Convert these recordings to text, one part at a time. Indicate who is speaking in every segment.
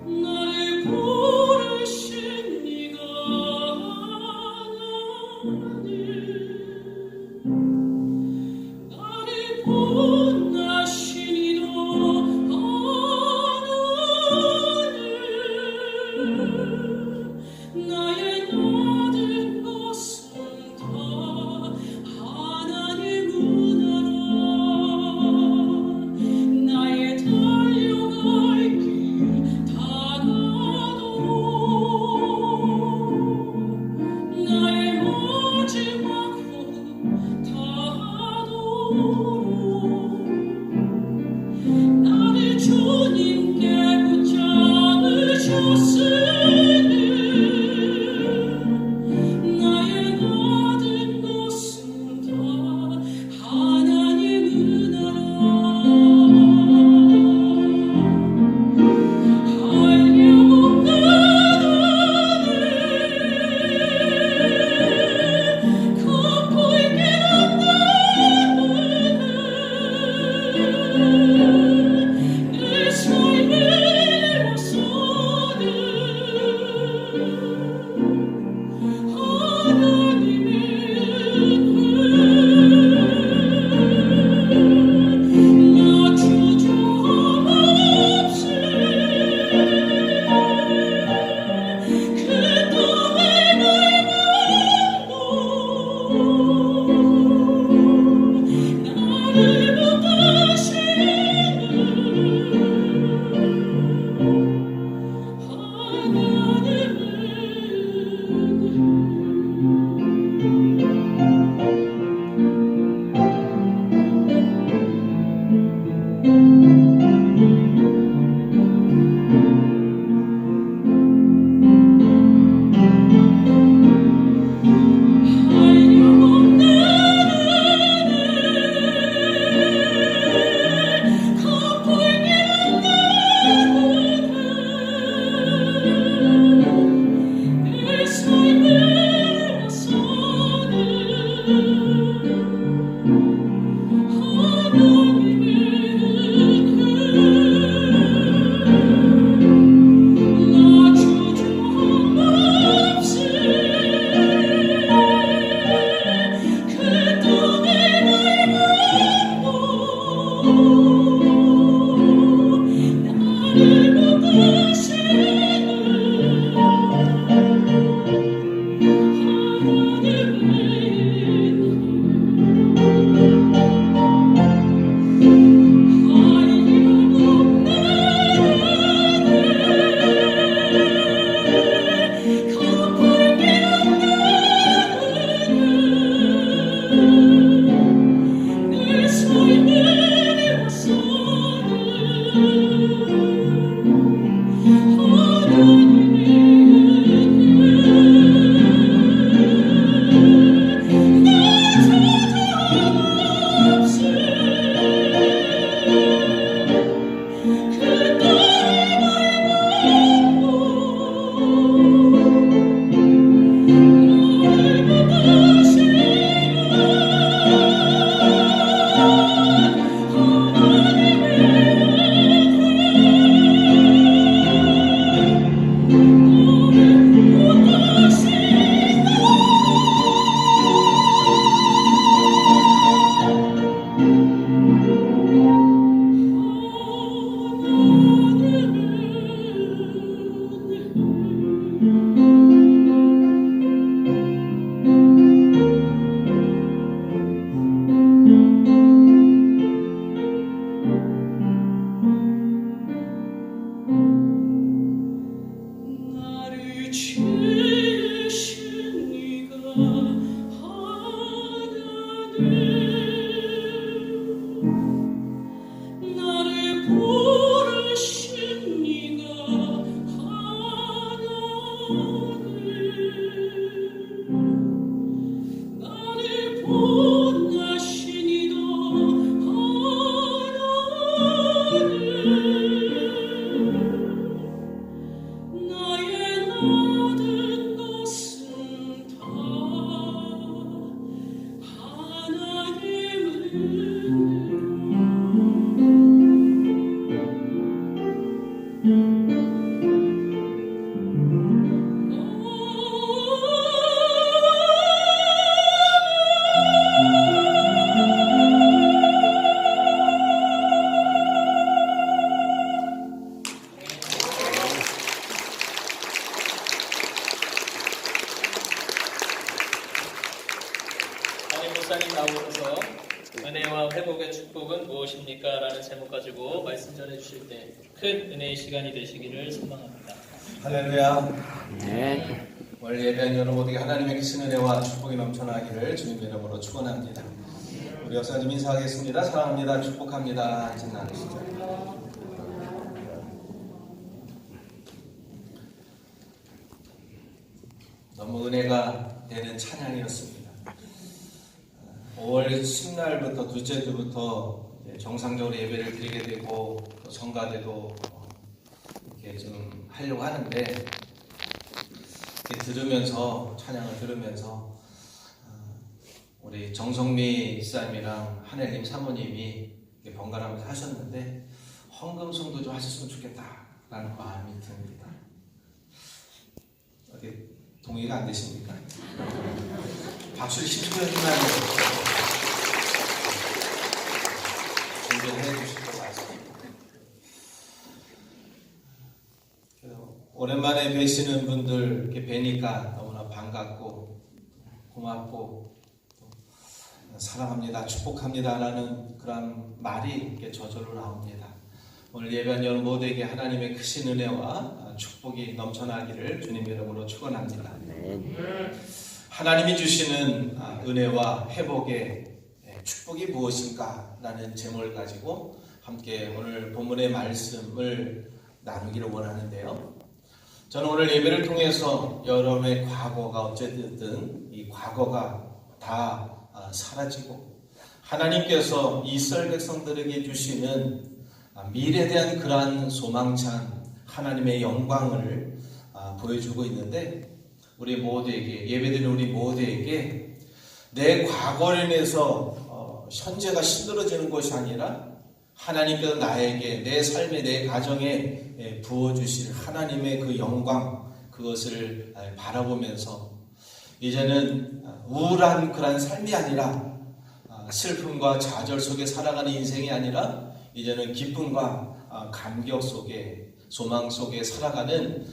Speaker 1: 나를 부르신 네가 나를 본하신 이도 나의 모든 것은 다 하나님 은혜라 나의 달려갈 길 다가도록 나의 마지막 호흡 다하도록 나를 주님께 붙잡으셨으니 나의 모든 것은 다 하나님 은혜라 하려고 걷고 있긴 한데
Speaker 2: 축복은 무엇입니까? 라는 제목 가지고 말씀 전해주실 때 큰 은혜의 시간이 되시기를 소망합니다.
Speaker 3: 할렐루야. 네. 오늘 예배한 여러분 모두에게 하나님의 크신 은혜와 축복이 넘쳐나기를 주님 이름으로 축원합니다. 우리 역사 좀 인사하겠습니다. 사랑합니다. 축복합니다. 인사 나누시죠. 너무 은혜가 되는 찬양이었습니다. 5월 10날부터 둘째 주부터 정상적으로 예배를 드리게 되고 성가대도 이렇게 좀 하려고 하는데 이렇게 들으면서 찬양을 들으면서 우리 정성미 사님이랑 한혜림 사모님이 번갈아가면서 하셨는데 헌금송도 좀 하셨으면 좋겠다라는 마음이 듭니다. 어디 동의가 안 되십니까? 박수를 10초 해주면 준비를 해주실 것 같습니다. 오랜만에 뵈시는 분들 이렇게 뵈니까 너무나 반갑고 고맙고 사랑합니다, 축복합니다라는 그런 말이 이렇게 저절로 나옵니다. 오늘 예배한 여러분 모두에게 하나님의 크신 은혜와 축복이 넘쳐나기를 주님 이름으로 축원합니다. 하나님이 주시는 은혜와 회복의 축복이 무엇인가? 라는 제목을 가지고 함께 오늘 본문의 말씀을 나누기를 원하는데요. 저는 오늘 예배를 통해서 여러분의 과거가 어쨌든 이 과거가 다 사라지고 하나님께서 이스라엘 백성들에게 주시는 미래에 대한 그러한 소망찬 하나님의 영광을 보여주고 있는데 우리 모두에게 예배드리는 우리 모두에게 내 과거로 인해서 현재가 힘들어지는 것이 아니라 하나님께서 나에게 내 삶에 내 가정에 부어주실 하나님의 그 영광 그것을 바라보면서 이제는 우울한 그런 삶이 아니라 슬픔과 좌절 속에 살아가는 인생이 아니라 이제는 기쁨과 감격 속에 소망 속에 살아가는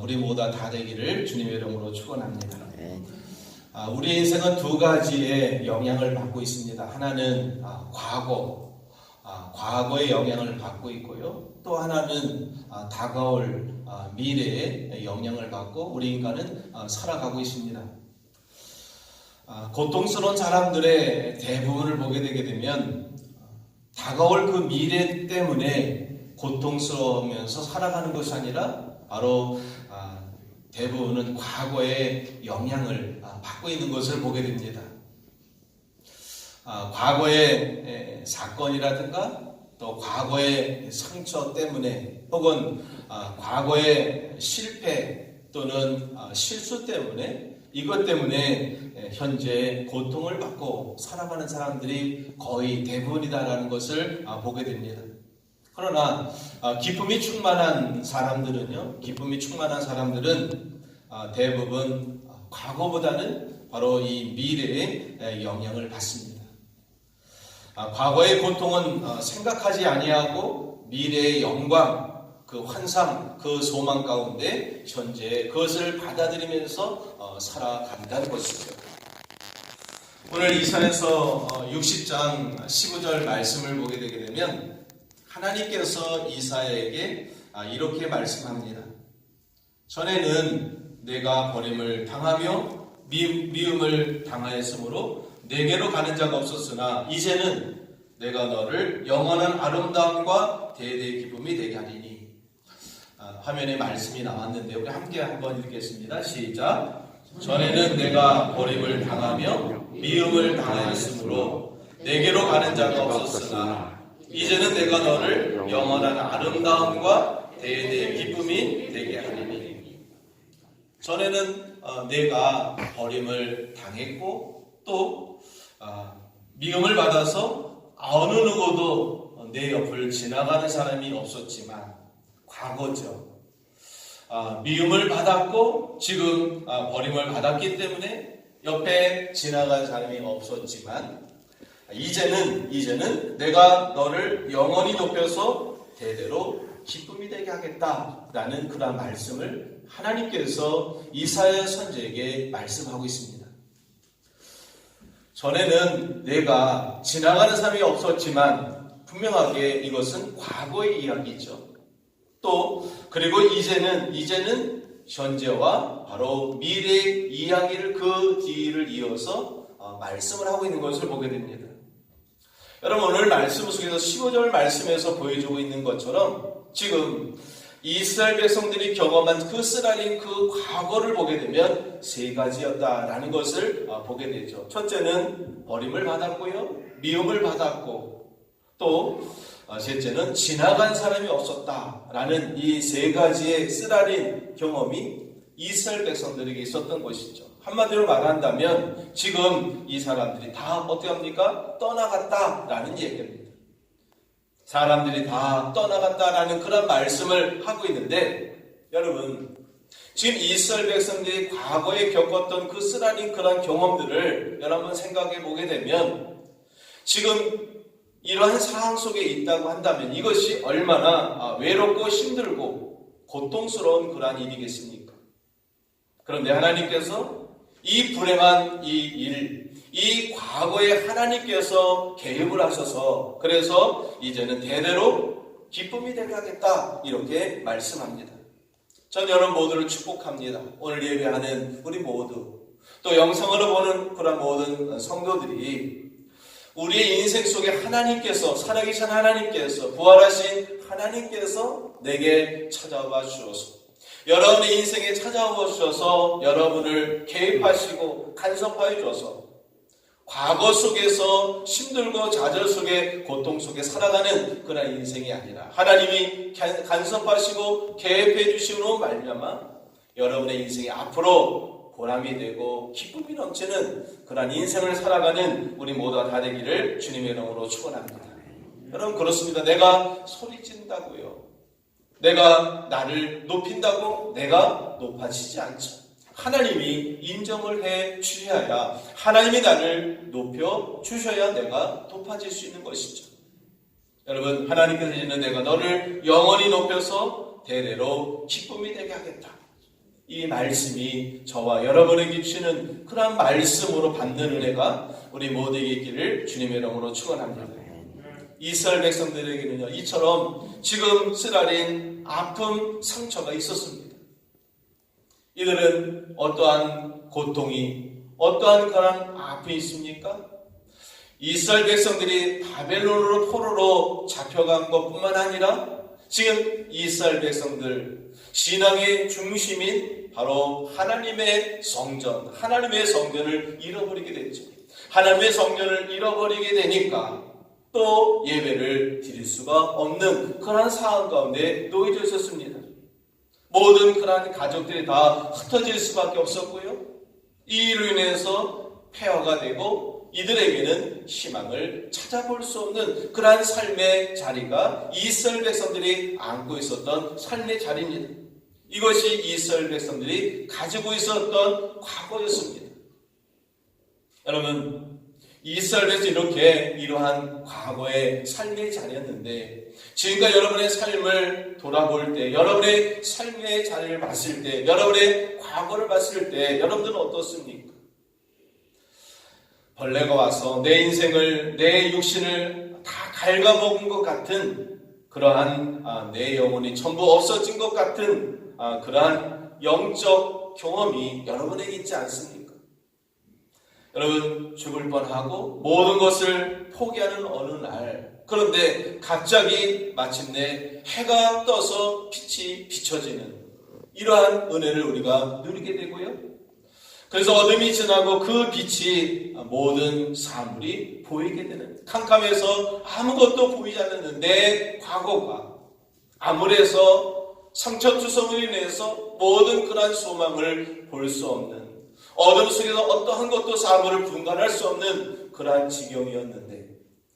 Speaker 3: 우리 모두 다 되기를 주님의 이름으로 축원합니다. 우리 인생은 두 가지의 영향을 받고 있습니다. 하나는 과거의 영향을 받고 있고요. 또 하나는 다가올 미래의 영향을 받고 우리 인간은 살아가고 있습니다. 고통스러운 사람들의 대부분을 보게 되게 되면 다가올 그 미래 때문에 고통스러우면서 살아가는 것이 아니라 바로 대부분은 과거의 영향을 받고 있는 것을 보게 됩니다. 과거의 사건이라든가 또 과거의 상처 때문에 혹은 과거의 실패 또는 실수 때문에 이것 때문에 현재 고통을 받고 살아가는 사람들이 거의 대부분이다라는 것을 보게 됩니다. 그러나 기쁨이 충만한 사람들은 대부분 과거보다는 바로 이 미래의 영향을 받습니다. 과거의 고통은 생각하지 아니하고 미래의 영광, 그 환상, 그 소망 가운데 현재 그것을 받아들이면서 살아간다는 것이죠. 오늘 이사야서 60장 15절 말씀을 보게 되게 되면 하나님께서 이사야에게 이렇게 말씀합니다. 전에는 내가 버림을 당하며 미움을 당하였으므로 내게로 가는 자가 없었으나 이제는 내가 너를 영원한 아름다움과 대대의 기쁨이 되게 하리니. 화면에 말씀이 나왔는데 우리 함께 한번 읽겠습니다. 시작. 전에는 내가 버림을 당하며 미움을 당하였으므로 내게로 가는 자가 없었으나 이제는 내가 너를 영원한 아름다움과 대대의 기쁨이 되게 하리니. 전에는 내가 버림을 당했고 또 미움을 받아서 어느 누구도 내 옆을 지나가는 사람이 없었지만 과거죠. 미움을 받았고 지금 버림을 받았기 때문에 옆에 지나간 사람이 없었지만 이제는 내가 너를 영원히 높여서 대대로 기쁨이 되게 하겠다라는 그런 말씀을 하나님께서 이사야 선지자에게 말씀하고 있습니다. 전에는 내가 지나가는 사람이 없었지만 분명하게 이것은 과거의 이야기죠. 또 그리고 이제는 현재와 바로 미래의 이야기를 그 뒤를 이어서 말씀을 하고 있는 것을 보게 됩니다. 여러분 오늘 말씀 속에서 15절 말씀에서 보여주고 있는 것처럼 지금 이스라엘 백성들이 경험한 그 쓰라린 그 과거를 보게 되면 세 가지였다라는 것을 보게 되죠. 첫째는 버림을 받았고요, 미움을 받았고, 또 셋째는 지나간 사람이 없었다라는 이 세 가지의 쓰라린 경험이 이스라엘 백성들에게 있었던 것이죠. 한마디로 말한다면 지금 이 사람들이 다 어떻게 합니까? 떠나갔다라는 얘기입니다. 사람들이 다 떠나갔다라는 그런 말씀을 하고 있는데, 여러분 지금 이스라엘 백성들이 과거에 겪었던 그 쓰라린 그런 경험들을 여러분 생각해 보게 되면 지금 이러한 상황 속에 있다고 한다면 이것이 얼마나 외롭고 힘들고 고통스러운 그러한 일이겠습니까? 그런데 하나님께서 이 불행한 이 과거에 하나님께서 개입을 하셔서 그래서 이제는 대대로 기쁨이 되게 하겠다 이렇게 말씀합니다. 전 여러분 모두를 축복합니다. 오늘 예배하는 우리 모두 또 영상으로 보는 그런 모든 성도들이 우리의 인생 속에 하나님께서 살아계신 하나님께서 부활하신 하나님께서 내게 찾아와 주셔서 여러분의 인생에 찾아와 주셔서 여러분을 개입하시고 간섭하여 주셔서 과거 속에서 힘들고 좌절 속에 고통 속에 살아가는 그런 인생이 아니라 하나님이 간섭하시고 개입해 주시므로 말미암아 여러분의 인생이 앞으로 보람이 되고 기쁨이 넘치는 그런 인생을 살아가는 우리 모두가 다 되기를 주님의 이름으로 축원합니다. 여러분 그렇습니다. 내가 소리친다고요. 내가 나를 높인다고 내가 높아지지 않죠. 하나님이 인정을 해 주셔야 하나님이 나를 높여 주셔야 내가 높아질 수 있는 것이죠. 여러분 하나님께서 이제는 내가 너를 영원히 높여서 대대로 기쁨이 되게 하겠다. 이 말씀이 저와 여러분에게 주시는 그런 말씀으로 받는 은혜가 우리 모두에게 있기를 주님의 이름으로 축원합니다. 이스라엘 백성들에게는요 이처럼 지금 쓰라린 아픔 상처가 있었습니다. 이들은 어떠한 고통이 어떠한 그런 아픔이 있습니까? 이스라엘 백성들이 바벨론으로 포로로 잡혀간 것뿐만 아니라 지금 이스라엘 백성들 신앙의 중심인 바로 하나님의 성전, 하나님의 성전을 잃어버리게 됐죠. 하나님의 성전을 잃어버리게 되니까 또 예배를 드릴 수가 없는 그런 상황 가운데 놓여져 있었습니다. 모든 그런 가족들이 다 흩어질 수밖에 없었고요. 이 일로 인해서 폐허가 되고 이들에게는 희망을 찾아볼 수 없는 그러한 삶의 자리가 이스라엘 백성들이 안고 있었던 삶의 자리입니다. 이것이 이스라엘 백성들이 가지고 있었던 과거였습니다. 여러분 이스라엘 백성이 이렇게 이러한 과거의 삶의 자리였는데 지금까지 여러분의 삶을 돌아볼 때 여러분의 삶의 자리를 봤을 때 여러분의 과거를 봤을 때 여러분들은 어떻습니까? 벌레가 와서 내 인생을 내 육신을 다 갉아먹은 것 같은 그러한 내 영혼이 전부 없어진 것 같은 그러한 영적 경험이 여러분에게 있지 않습니까? 여러분 죽을 뻔하고 모든 것을 포기하는 어느 날 그런데 갑자기 마침내 해가 떠서 빛이 비춰지는 이러한 은혜를 우리가 누리게 되고요. 그래서 어둠이 지나고 그 빛이 모든 사물이 보이게 되는 캄캄해서 아무것도 보이지 않는 내 과거가 암울해서 상처투성으로 인해서 모든 그러한 소망을 볼 수 없는 어둠 속에서 어떠한 것도 사물을 분간할 수 없는 그러한 지경이었는데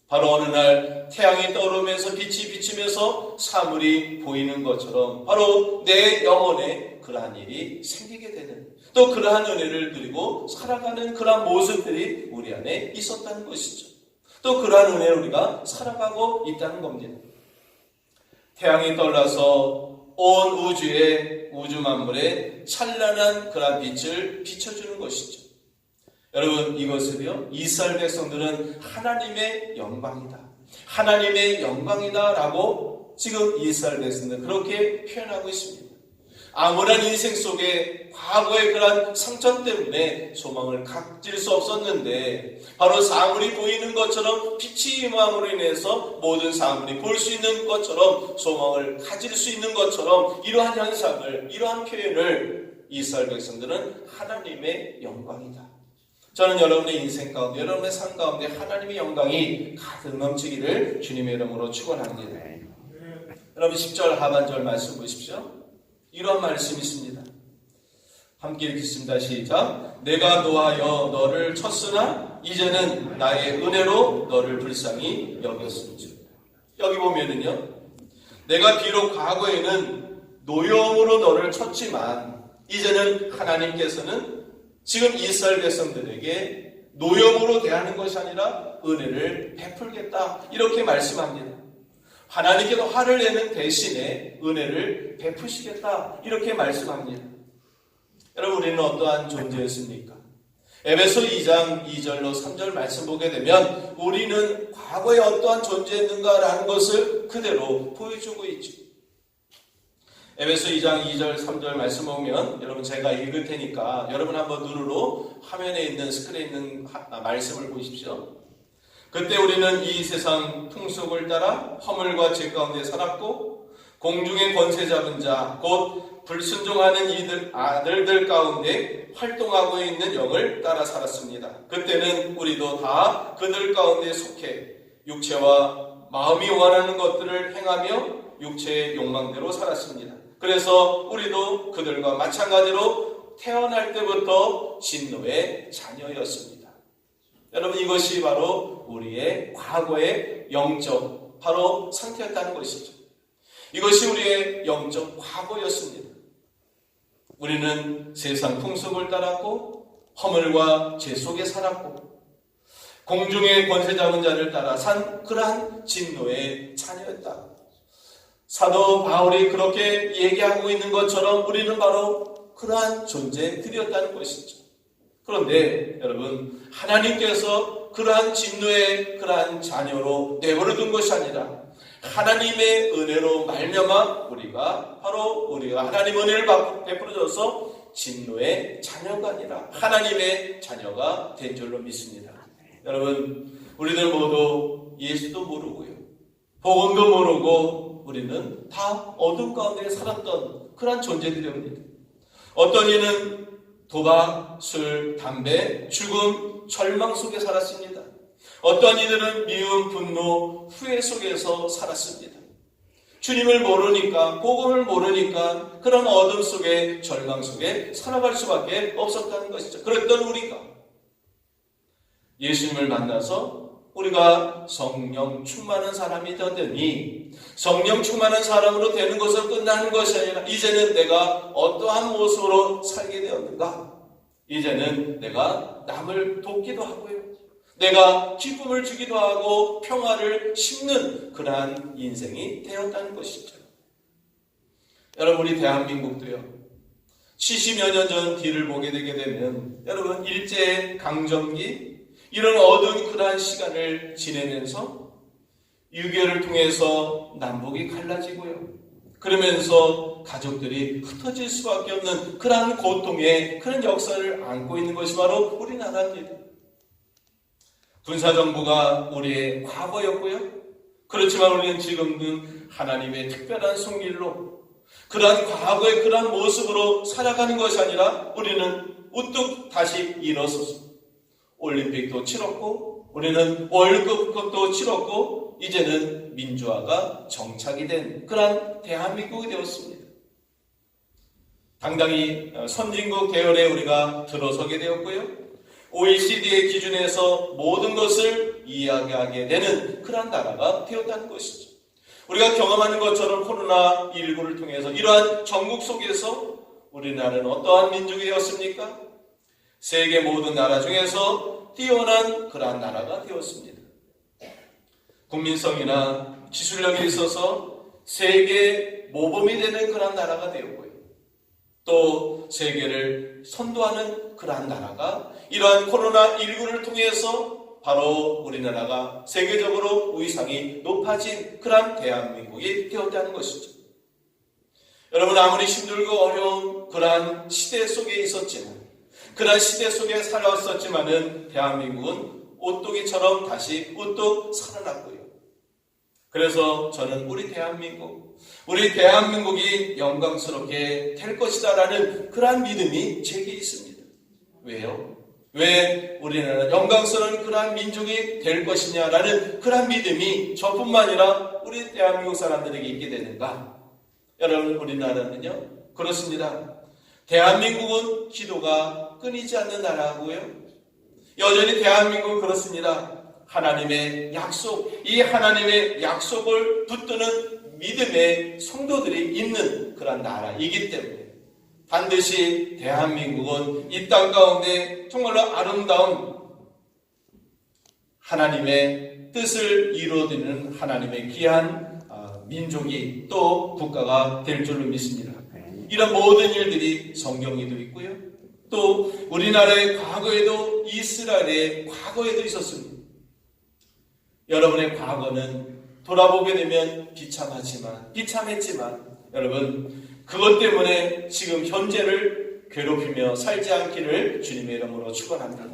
Speaker 3: 바로 어느 날 태양이 떠오르면서 빛이 비치면서 사물이 보이는 것처럼 바로 내 영혼에 그러한 일이 생기게 되는 또 그러한 은혜를 누리고 살아가는 그러한 모습들이 우리 안에 있었다는 것이죠. 또 그러한 은혜를 우리가 살아가고 있다는 겁니다. 태양이 떠올라서 온 우주 만물에 찬란한 그러한 빛을 비춰주는 것이죠. 여러분, 이것을요, 이스라엘 백성들은 하나님의 영광이다, 하나님의 영광이다라고 지금 이스라엘 백성들은 그렇게 표현하고 있습니다. 암울한 인생 속에 과거의 그러한 상처 때문에 소망을 갖질 수 없었는데, 바로 사물이 보이는 것처럼 빛이 임함으로 인해서 모든 사물이 볼 수 있는 것처럼 소망을 가질 수 있는 것처럼, 이러한 현상을, 이러한 표현을 이스라엘 백성들은 하나님의 영광이다. 저는 여러분의 인생 가운데, 여러분의 삶 가운데 하나님의 영광이 가득 넘치기를 주님의 이름으로 축원합니다. 여러분 10절 하반절 말씀 보십시오. 이러한 말씀이 있습니다. 함께 읽겠습니다. 시작. 내가 노하여 너를 쳤으나 이제는 나의 은혜로 너를 불쌍히 여겼음즉. 여기 보면은요, 내가 비록 과거에는 노여움으로 너를 쳤지만 이제는 하나님께서는 지금 이스라엘 백성들에게 노여움으로 대하는 것이 아니라 은혜를 베풀겠다, 이렇게 말씀합니다. 하나님께서 화를 내는 대신에 은혜를 베푸시겠다, 이렇게 말씀합니다. 여러분, 우리는 어떠한 존재였습니까? 에베소 2장 2절로 3절 말씀 보게 되면 우리는 과거에 어떠한 존재였는가라는 것을 그대로 보여주고 있죠. 에베소 2장 2절 3절 말씀 보면, 여러분 제가 읽을 테니까 여러분 한번 눈으로 화면에 있는 스크린에 있는 말씀을 보십시오. 그때 우리는 이 세상 풍속을 따라 허물과 죄 가운데 살았고 공중의 권세 잡은 자 곧 불순종하는 이들 아들들 가운데 활동하고 있는 영을 따라 살았습니다. 그때는 우리도 다 그들 가운데 속해 육체와 마음이 원하는 것들을 행하며 육체의 욕망대로 살았습니다. 그래서 우리도 그들과 마찬가지로 태어날 때부터 진노의 자녀였습니다. 여러분, 이것이 바로 우리의 과거의 영적 바로 상태였다는 것이죠. 이것이 우리의 영적 과거였습니다. 우리는 세상 풍속을 따랐고 허물과 죄 속에 살았고 공중의 권세 잡은 자를 따라 산 그러한 진노의 자녀였다. 사도 바울이 그렇게 얘기하고 있는 것처럼 우리는 바로 그러한 존재들이었다는 것이죠. 그런데 여러분, 하나님께서 그러한 진노의 그러한 자녀로 내버려 둔 것이 아니라 하나님의 은혜로 말미암아 우리가 하나님 은혜를 베풀어줘서 진노의 자녀가 아니라 하나님의 자녀가 된 줄로 믿습니다. 여러분, 우리들 모두 예수도 모르고요, 복음도 모르고 우리는 다 어둠 가운데 살았던 그러한 존재들입니다. 어떤 이는 도박, 술, 담배, 죽음, 절망 속에 살았습니다. 어떤 이들은 미움, 분노, 후회 속에서 살았습니다. 주님을 모르니까, 복음을 모르니까 그런 어둠 속에, 절망 속에 살아갈 수밖에 없었다는 것이죠. 그랬던 우리가 예수님을 만나서 우리가 성령 충만한 사람이 되더니, 성령 충만한 사람으로 되는 것은 끝나는 것이 아니라 이제는 내가 어떠한 모습으로 살게 되었는가? 이제는 내가 남을 돕기도 하고요, 내가 기쁨을 주기도 하고 평화를 심는 그러한 인생이 되었다는 것이죠. 여러분, 우리 대한민국도요, 70여 년 전 뒤를 보게 되게 되면 여러분, 일제강점기 이런 어두운 그러한 시간을 지내면서 6.25를 통해서 남북이 갈라지고요, 그러면서 가족들이 흩어질 수밖에 없는 그러한 고통의 그런 역사를 안고 있는 것이 바로 우리나라입니다. 군사정부가 우리의 과거였고요, 그렇지만 우리는 지금은 하나님의 특별한 손길로 그러한 과거의 그러한 모습으로 살아가는 것이 아니라 우리는 우뚝 다시 일어서서 올림픽도 치렀고 우리는 월드컵도 치렀고 이제는 민주화가 정착이 된 그러한 대한민국이 되었습니다. 당당히 선진국 대열에 우리가 들어서게 되었고요, OECD의 기준에서 모든 것을 이야기하게 되는 그러한 나라가 되었다는 것이죠. 우리가 경험하는 것처럼 코로나19를 통해서 이러한 전국 속에서 우리나라는 어떠한 민족이었습니까? 세계 모든 나라 중에서 뛰어난 그러한 나라가 되었습니다. 국민성이나 기술력에 있어서 세계 모범이 되는 그러한 나라가 되었고요, 또 세계를 선도하는 그러한 나라가 이러한 코로나19를 통해서 바로 우리나라가 세계적으로 위상이 높아진 그러한 대한민국이 되었다는 것이죠. 여러분, 아무리 힘들고 어려운 그러한 시대 속에 있었지만, 그러한 시대 속에 살아왔었지만은 대한민국은 오뚜기처럼 다시 우뚝 살아났고요. 그래서 저는 우리 대한민국이 영광스럽게 될 것이다라는 그러한 믿음이 제게 있습니다. 왜요? 왜 우리나라는 영광스러운 그러한 민족이 될 것이냐라는 그러한 믿음이 저뿐만 아니라 우리 대한민국 사람들에게 있게 되는가? 여러분, 우리나라는요, 그렇습니다. 대한민국은 기도가 끊이지 않는 나라고요. 여전히 대한민국은 그렇습니다. 하나님의 약속, 이 하나님의 약속을 붙드는 믿음의 성도들이 있는 그런 나라이기 때문에 반드시 대한민국은 이 땅 가운데 정말로 아름다운 하나님의 뜻을 이루어드리는 하나님의 귀한 민족이 또 국가가 될 줄로 믿습니다. 이런 모든 일들이 성경에도 있고요. 또 우리나라의 과거에도 이스라엘의 과거에도 있었습니다. 여러분의 과거는 돌아보게 되면 비참했지만 여러분, 그것 때문에 지금 현재를 괴롭히며 살지 않기를 주님의 이름으로 축원합니다.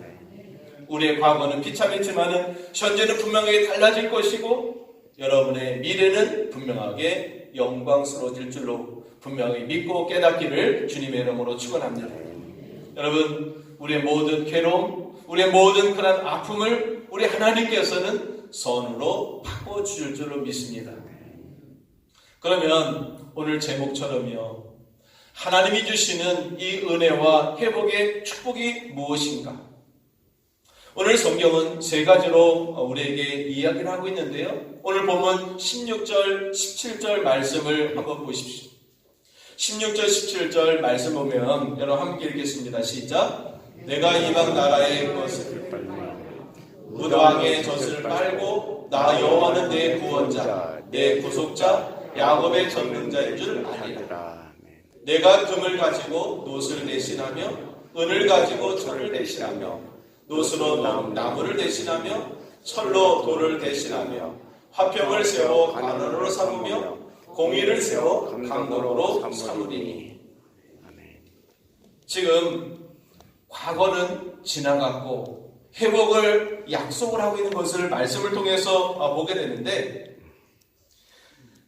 Speaker 3: 우리의 과거는 비참했지만 현재는 분명하게 달라질 것이고 여러분의 미래는 분명하게 영광스러워질 줄로 분명히 믿고 깨닫기를 주님의 이름으로 축원합니다. 여러분, 우리의 모든 괴로움, 우리의 모든 그런 아픔을 우리 하나님께서는 선으로 바꿔주실 줄로 믿습니다. 그러면 오늘 제목처럼요, 하나님이 주시는 이 은혜와 회복의 축복이 무엇인가? 오늘 성경은 세 가지로 우리에게 이야기를 하고 있는데요. 오늘 보면 16절, 17절 말씀을 한번 보십시오. 16절, 17절 말씀 보면 여러분 함께 읽겠습니다. 시작. 내가 이방 나라의 것을 무당의 젖을 빨고 나 여호와는 내 구원자, 내 구속자, 야곱의 전능자인 줄 아니라. 내가 금을 가지고 놋을 대신하며 은을 가지고 철을 대신하며 놋으로 나무를 대신하며 철로 돌을 대신하며 화평을 세워 관원으로 삼으며 공의를 세워 강건으로 삼으리니. 지금 과거는 지나갔고 회복을 약속을 하고 있는 것을 말씀을 통해서 보게 되는데,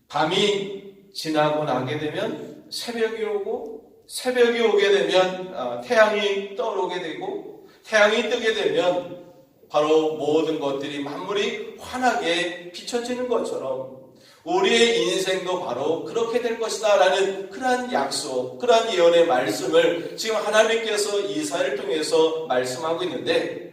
Speaker 3: 밤이 지나고 나게 되면 새벽이 오고, 새벽이 오게 되면 태양이 떠오르게 되고, 태양이 뜨게 되면 바로 모든 것들이 만물이 환하게 비춰지는 것처럼 우리의 인생도 바로 그렇게 될 것이다 라는 그러한 약속, 그러한 예언의 말씀을 지금 하나님께서 이사야를 통해서 말씀하고 있는데,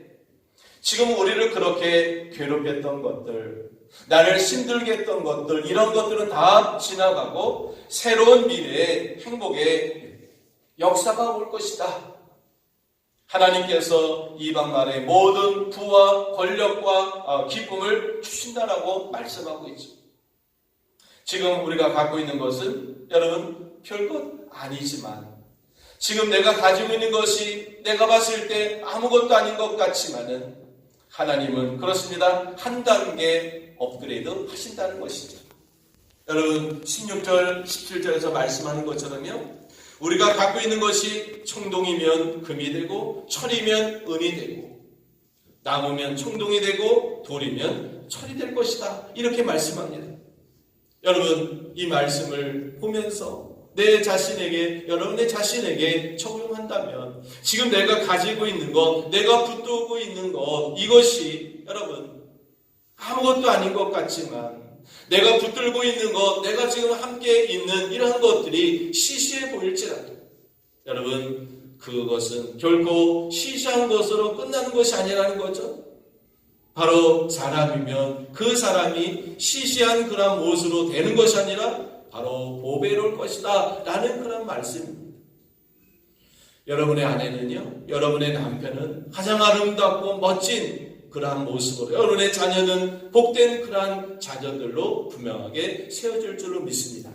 Speaker 3: 지금 우리를 그렇게 괴롭혔던 것들, 나를 힘들게 했던 것들, 이런 것들은 다 지나가고 새로운 미래의 행복의 역사가 올 것이다. 하나님께서 이방 나라의 모든 부와 권력과 기쁨을 주신다라고 말씀하고 있죠. 지금 우리가 갖고 있는 것은 여러분 별것 아니지만, 지금 내가 가지고 있는 것이 내가 봤을 때 아무것도 아닌 것 같지만은 하나님은 그렇습니다. 한 단계 업그레이드 하신다는 것이죠. 여러분 16절 17절에서 말씀하는 것처럼요, 우리가 갖고 있는 것이 청동이면 금이 되고 철이면 은이 되고 나무면 청동이 되고 돌이면 철이 될 것이다, 이렇게 말씀합니다. 여러분 이 말씀을 보면서 내 자신에게, 여러분의 자신에게 적용한다면 지금 내가 가지고 있는 것, 내가 붙들고 있는 것, 이것이 여러분 아무것도 아닌 것 같지만, 내가 붙들고 있는 것, 내가 지금 함께 있는 이러한 것들이 시시해 보일지라도 여러분 그것은 결코 시시한 것으로 끝나는 것이 아니라는 거죠. 바로 사람이면 그 사람이 시시한 그런 모습으로 되는 것이 아니라 바로 보배로울 것이다 라는 그런 말씀입니다. 여러분의 아내는요, 여러분의 남편은 가장 아름답고 멋진 그러한 모습으로, 여러분의 자녀는 복된 그러한 자녀들로 분명하게 세워질 줄로 믿습니다.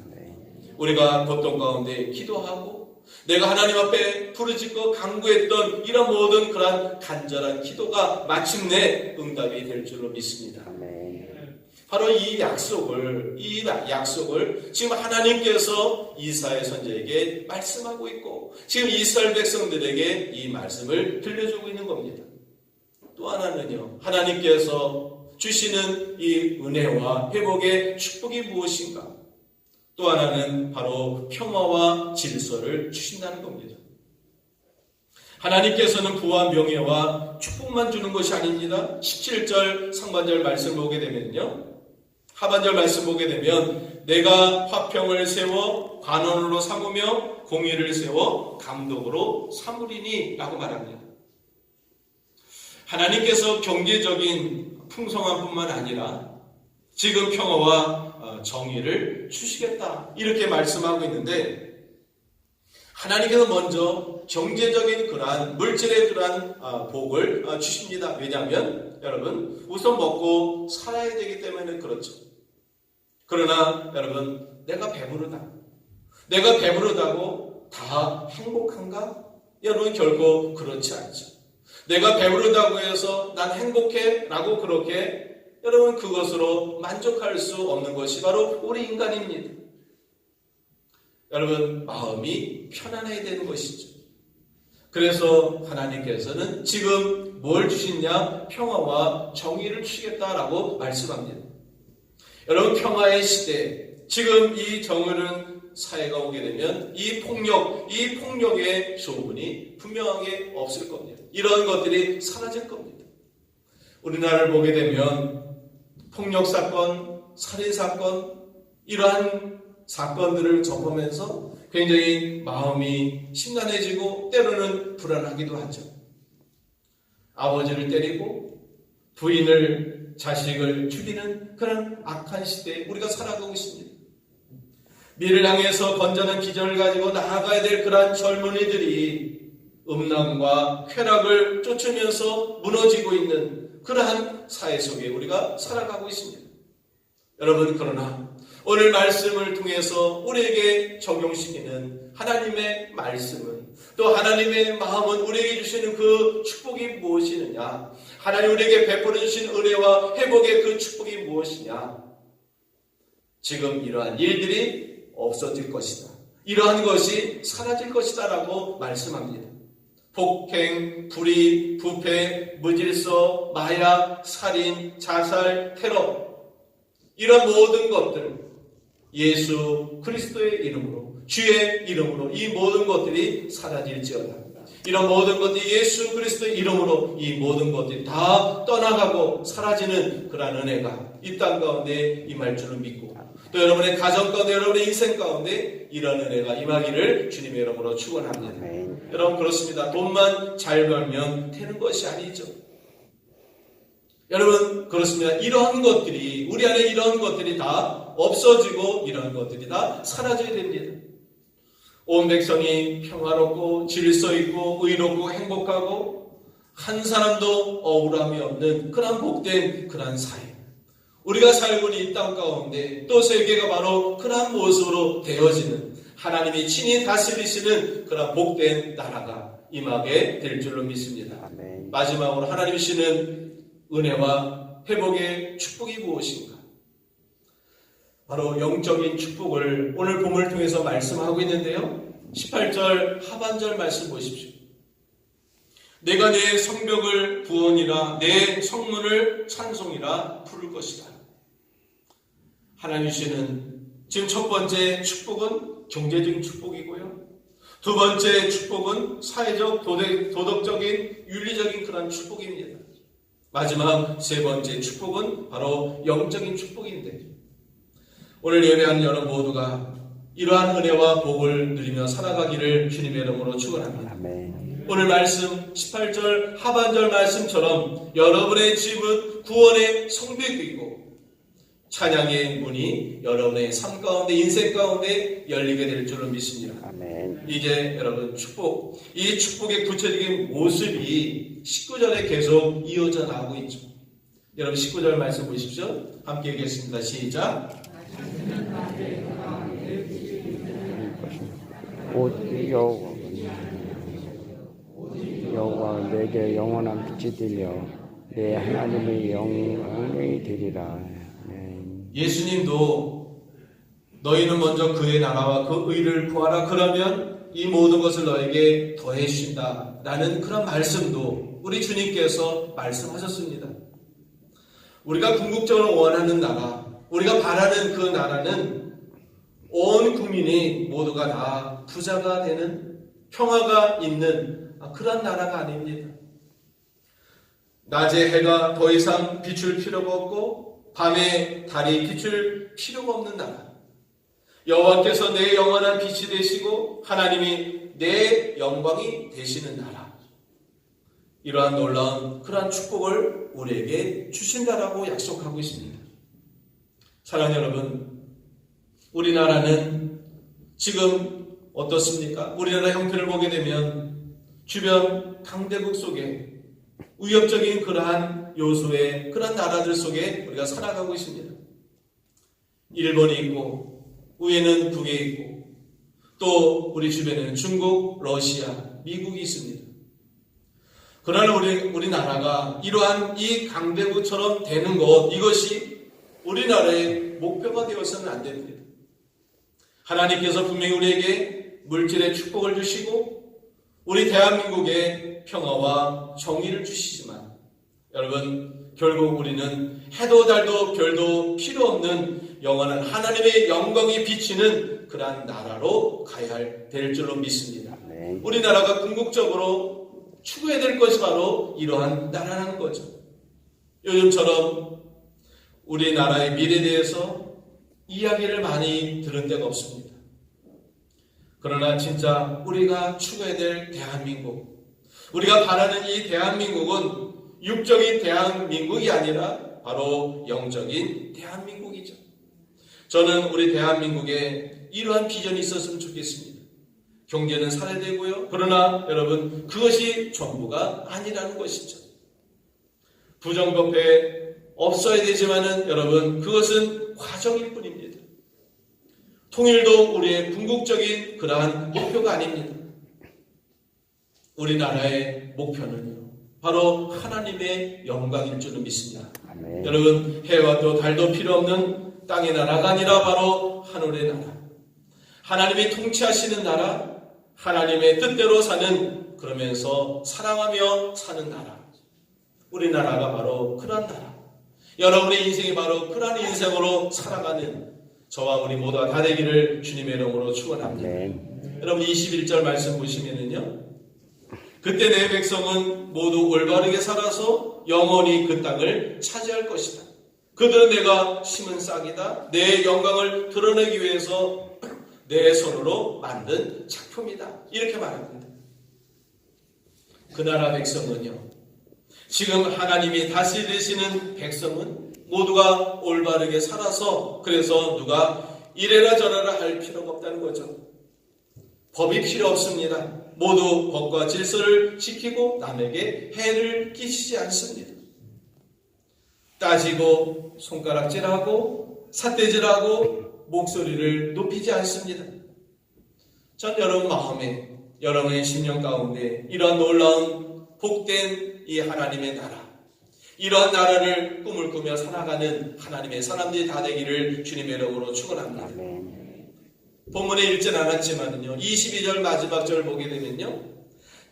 Speaker 3: 우리가 고통 가운데 기도하고
Speaker 4: 내가 하나님 앞에 부르짖고 간구했던 이런 모든 그러한 간절한 기도가 마침내 응답이 될 줄로 믿습니다. 바로 이 약속을 지금 하나님께서 이사야 선지자에게 말씀하고 있고 지금 이스라엘 백성들에게 이 말씀을 들려주고 있는 겁니다. 또 하나는요, 하나님께서 주시는 이 은혜와 회복의 축복이 무엇인가? 또 하나는 바로 평화와 질서를 주신다는 겁니다. 하나님께서는 부와 명예와 축복만 주는 것이 아닙니다. 17절 상반절 말씀 보게 되면요, 하반절 말씀 보게 되면 내가 화평을 세워 관원으로 삼으며 공의를 세워 감독으로 삼으리니 라고 말합니다. 하나님께서 경제적인 풍성함뿐만 아니라 지금 평화와 정의를 주시겠다 이렇게 말씀하고 있는데, 하나님께서 먼저 경제적인 그러한 물질의 그러한 복을 주십니다. 왜냐하면 여러분 우선 먹고 살아야 되기 때문에 그렇죠. 그러나 여러분 내가 배부르다고 다 행복한가? 여러분 결코 그렇지 않죠. 내가 배부르다고 해서 난 행복해 라고 그렇게 여러분 그것으로 만족할 수 없는 것이 바로 우리 인간입니다. 여러분 마음이 편안해야 되는 것이죠. 그래서 하나님께서는 지금 뭘 주시냐? 평화와 정의를 주시겠다라고 말씀합니다. 여러분 평화의 시대, 지금 이 정의는 사회가 오게 되면 이 폭력의 소문이 분명하게 없을 겁니다. 이런 것들이 사라질 겁니다. 우리나라를 보게 되면 폭력사건, 살인사건, 이러한 사건들을 접하면서 굉장히 마음이 심란해지고 때로는 불안하기도 하죠. 아버지를 때리고 부인을, 자식을 죽이는 그런 악한 시대에 우리가 살아가고 있습니다. 미래를 향해서 건전한 비전을 가지고 나아가야 될 그러한 젊은이들이 음란과 쾌락을 쫓으면서 무너지고 있는 그러한 사회 속에 우리가 살아가고 있습니다. 여러분, 그러나 오늘 말씀을 통해서 우리에게 적용시키는 하나님의 말씀은, 또 하나님의 마음은 우리에게 주시는 그 축복이 무엇이느냐, 하나님 우리에게 베풀어 주신 은혜와 회복의 그 축복이 무엇이냐, 지금 이러한 일들이 없어질 것이다, 이러한 것이 사라질 것이다 라고 말씀합니다. 폭행, 불의, 부패, 무질서, 마약, 살인, 자살, 테러, 이런 모든 것들 예수 그리스도의 이름으로, 주의 이름으로 이 모든 것들이 사라질지어다. 이런 모든 것들이 예수 그리스도의 이름으로 이 모든 것들이 다 떠나가고 사라지는 그러한 은혜가 이 땅 가운데 임할 줄을 믿고, 또 여러분의 가정 가운데, 여러분의 인생 가운데 이런 은혜가 임하기를 주님의 이름으로 축원합니다. 여러분, 그렇습니다. 돈만 잘 벌면 되는 것이 아니죠. 여러분, 그렇습니다. 이러한 것들이, 우리 안에 이러한 것들이 다 없어지고 이러한 것들이 다 사라져야 됩니다. 온 백성이 평화롭고 질서 있고 의롭고 행복하고 한 사람도 억울함이 없는 그런 복된 그런 사회, 우리가 살고 있는 이 땅 가운데 또 세계가 바로 그런 모습으로 되어지는, 하나님이 친히 다스리시는 그런 복된 나라가 임하게 될 줄로 믿습니다. 마지막으로 하나님이 주시는 은혜와 회복의 축복이 무엇인가? 바로 영적인 축복을 오늘 본문을 통해서 말씀하고 있는데요, 18절 하반절 말씀 보십시오. 내가 내 성벽을 구원이라 내 성문을 찬송이라 부를 것이다. 하나님 주시는 지금 첫 번째 축복은 경제적인 축복이고요, 두 번째 축복은 사회적 도덕적인 윤리적인 그런 축복입니다. 마지막 세 번째 축복은 바로 영적인 축복인데, 오늘 예배하는 여러분 모두가 이러한 은혜와 복을 누리며 살아가기를 주님의 이름으로 축원합니다. 오늘 말씀 18절 하반절 말씀처럼 여러분의 집은 구원의 성벽이고 찬양의 문이 여러분의 삶 가운데, 인생 가운데 열리게 될 줄로 믿습니다. 이제 여러분 축복, 이 축복의 구체적인 모습이 19절에 계속 이어져 나오고 있죠. 여러분 19절 말씀 보십시오. 함께 읽겠습니다. 시작.
Speaker 5: 여호와 내게 영원한 빛이 되며 내 하나님의 영광이 되리라.
Speaker 4: 예수님도 너희는 먼저 그의 나라와 그 의를 구하라. 그러면 이 모든 것을 너에게 더해 주신다. 라는 그런 말씀도 우리 주님께서 말씀하셨습니다. 우리가 궁극적으로 원하는 나라, 우리가 바라는 그 나라는 온 국민이 모두가 다 부자가 되는, 평화가 있는 그런 나라가 아닙니다. 낮에 해가 더 이상 비출 필요가 없고 밤에 달이 비출 필요가 없는 나라. 여호와께서 내 영원한 빛이 되시고 하나님이 내 영광이 되시는 나라. 이러한 놀라운 그러한 축복을 우리에게 주신다라고 약속하고 있습니다. 사랑하는 여러분, 우리나라는 지금 어떻습니까? 우리나라 형편을 보게 되면 주변 강대국 속에 위협적인 그러한 요소의 그러한 나라들 속에 우리가 살아가고 있습니다. 일본이 있고 위에는 북에 있고 또 우리 주변에는 중국, 러시아, 미국이 있습니다. 그러나 우리나라가 이러한 이 강대국처럼 되는 것, 이것이 우리나라의 목표가 되어서는 안 됩니다. 하나님께서 분명히 우리에게 물질의 축복을 주시고 우리 대한민국에 평화와 정의를 주시지만 여러분, 결국 우리는 해도 달도 별도 필요 없는 영원한 하나님의 영광이 비치는 그러한 나라로 가야 될 줄로 믿습니다. 우리나라가 궁극적으로 추구해야 될 것이 바로 이러한 나라라는 거죠. 요즘처럼 우리나라의 미래에 대해서 이야기를 많이 들은 데가 없습니다. 그러나 진짜 우리가 추구해야 될 대한민국, 우리가 바라는 이 대한민국은 육적인 대한민국이 아니라 바로 영적인 대한민국이죠. 저는 우리 대한민국에 이러한 비전이 있었으면 좋겠습니다. 경제는 살아야 되고요. 그러나 여러분, 그것이 전부가 아니라는 것이죠. 부정부패 없어야 되지만은 여러분, 그것은 과정일 뿐입니다. 통일도 우리의 궁극적인 그러한 목표가 아닙니다. 우리나라의 목표는요, 바로 하나님의 영광일 줄을 믿습니다. 아멘. 여러분, 해와 또 달도 필요 없는 땅의 나라가 아니라 바로 하늘의 나라, 하나님이 통치하시는 나라, 하나님의 뜻대로 사는, 그러면서 사랑하며 사는 나라, 우리나라가 바로 그런 나라, 여러분의 인생이 바로 그런 인생으로 살아가는 저와 우리 모두가 다 되기를 주님의 이름으로 축원합니다. 여러분 21절 말씀 보시면은요, 그때 내 백성은 모두 올바르게 살아서 영원히 그 땅을 차지할 것이다. 그들은 내가 심은 싹이다. 내 영광을 드러내기 위해서 내 손으로 만든 작품이다. 이렇게 말합니다. 그 나라 백성은요, 지금 하나님이 다스리시는 백성은 모두가 올바르게 살아서, 그래서 누가 이래라 저래라 할 필요가 없다는 거죠. 법이 필요 없습니다. 모두 법과 질서를 지키고 남에게 해를 끼치지 않습니다. 따지고 손가락질하고 삿대질하고 목소리를 높이지 않습니다. 전 여러분 마음에, 여러분의 심령 가운데 이러한 놀라운 복된 이 하나님의 나라, 이러한 나라를 꿈을 꾸며 살아가는 하나님의 사람들이 다 되기를 주님의 이름으로 축원합니다. 본문에 읽진 않았지만요, 22절 마지막 절을 보게 되면요,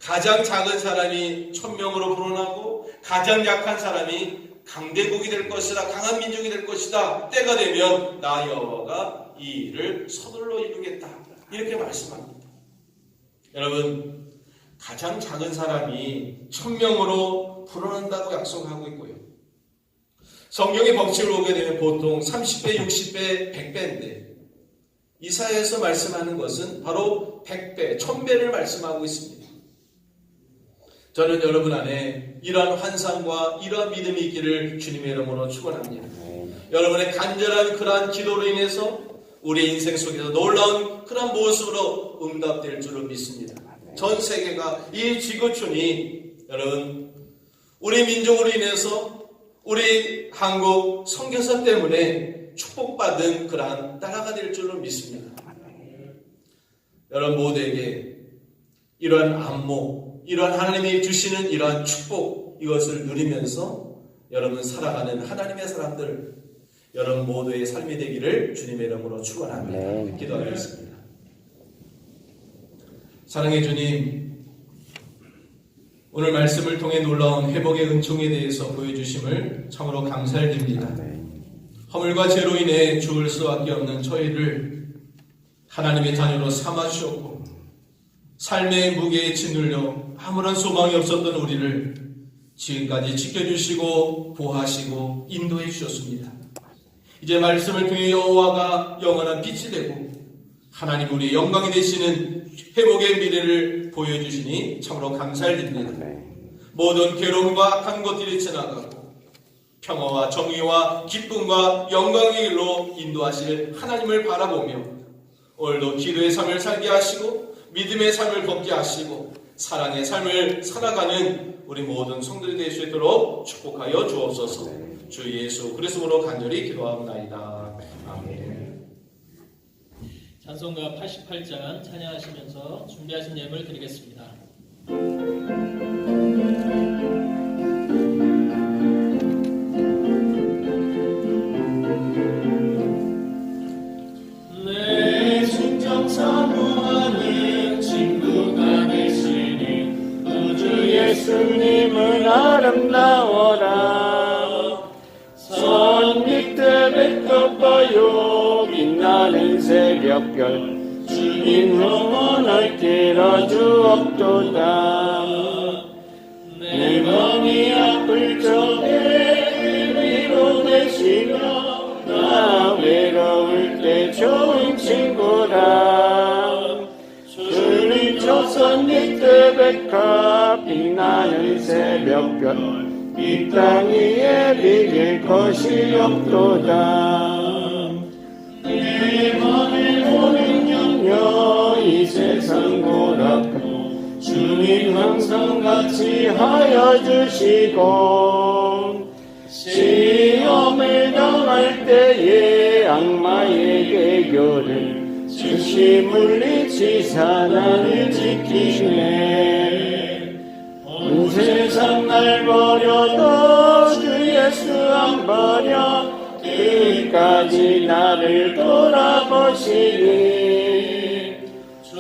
Speaker 4: 가장 작은 사람이 천명으로 불어나고 가장 약한 사람이 강대국이 될 것이다, 강한 민족이 될 것이다. 때가 되면 나 여호와가 이 일을 서둘러 이루겠다. 이렇게 말씀합니다. 여러분, 가장 작은 사람이 천명으로 불어난다고 약속하고 있고요. 성경의 법칙을 보게 되면 보통 30배, 60배, 100배인데 이사야에서 말씀하는 것은 바로 100배, 1000배를 말씀하고 있습니다. 저는 여러분 안에 이러한 환상과 이러한 믿음이 있기를 주님의 이름으로 축원합니다. 여러분의 간절한 그러한 기도로 인해서 우리 인생 속에서 놀라운 그러한 모습으로 응답될 줄을 믿습니다. 전 세계가, 이 지구촌이 여러분 우리 민족으로 인해서 우리 한국 선교사 때문에 축복받은 그러한 나라가 될 줄로 믿습니다. 여러분 모두에게 이러한 안목, 이러한 하나님이 주시는 이러한 축복, 이것을 누리면서 여러분 살아가는 하나님의 사람들, 여러분 모두의 삶이 되기를 주님의 이름으로 축원합니다. 기도하겠습니다. 사랑의 주님, 오늘 말씀을 통해 놀라운 회복의 은총에 대해서 보여주심을 참으로 감사드립니다. 허물과 죄로 인해 죽을 수밖에 없는 저희를 하나님의 자녀로 삼아주셨고, 삶의 무게에 짓눌려 아무런 소망이 없었던 우리를 지금까지 지켜주시고 보호하시고 인도해 주셨습니다. 이제 말씀을 통해 여호와가 영원한 빛이 되고 하나님 우리의 영광이 되시는 회복의 미래를 보여주시니 참으로 감사드립니다. 모든 괴로움과 악한 것들이 지나가고 평화와 정의와 기쁨과 영광의 길로 인도하실 하나님을 바라보며 오늘도 기도의 삶을 살게 하시고 믿음의 삶을 걷게 하시고 사랑의 삶을 살아가는 우리 모든 성도들이 될 수 있도록 축복하여 주옵소서. 주 예수 그리스도로 간절히 기도하옵나이다. 아멘.
Speaker 2: 찬송가 88장 찬양하시면서 준비하신 예물 드리겠습니다.
Speaker 1: 내 심정 사모하는 친구가 되시니 우주
Speaker 5: 예수님은 아름다워라. 선 밑에 뱉어봐요. 빛나는 새벽별 주님 영원을 길어 주옵도다. 내 맘이 아플 적에 위로 되시며 나 외로울 때 좋은 친구라. 주님 조선 밑에 백합 빛나는 새벽별 이 땅 위에 비길 것이 없도다. 내 맘에 오는 염려 이 세상 고락하고 주님 항상 같이 하여 주시고 시험을 당할 때에 악마의 개교를 즉시 물리치사 나를 지키네. 온 세상 날 버려도 주 예수 안 버려 끝까지 나를 돌아보시니.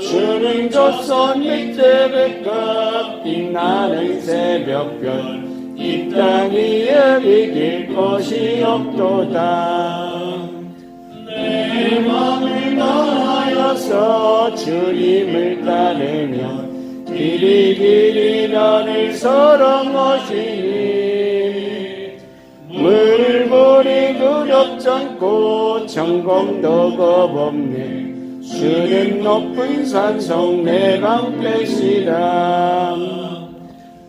Speaker 5: 주는 조선 밑에 백합 빛나는 새벽별 이 땅 위에 비길 것이 없도다. 내 맘을 다하여서 주님을 따르면 길이 나를 사랑하시니. 물불이 두렵지 않고 천공도 겁없네. 주는 높은 산성 내 방패시라.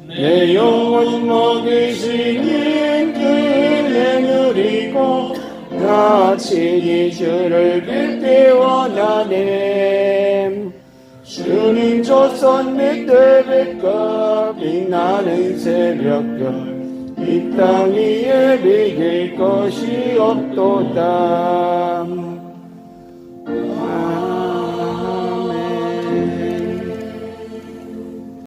Speaker 5: 내 영혼 먹이시는 그 은혜 누리고 나 친히 주를 뵐때 원하네. 주님 조선 밑에 백합 빛나는 새벽별 이 땅 위에 비길 것이 없도다.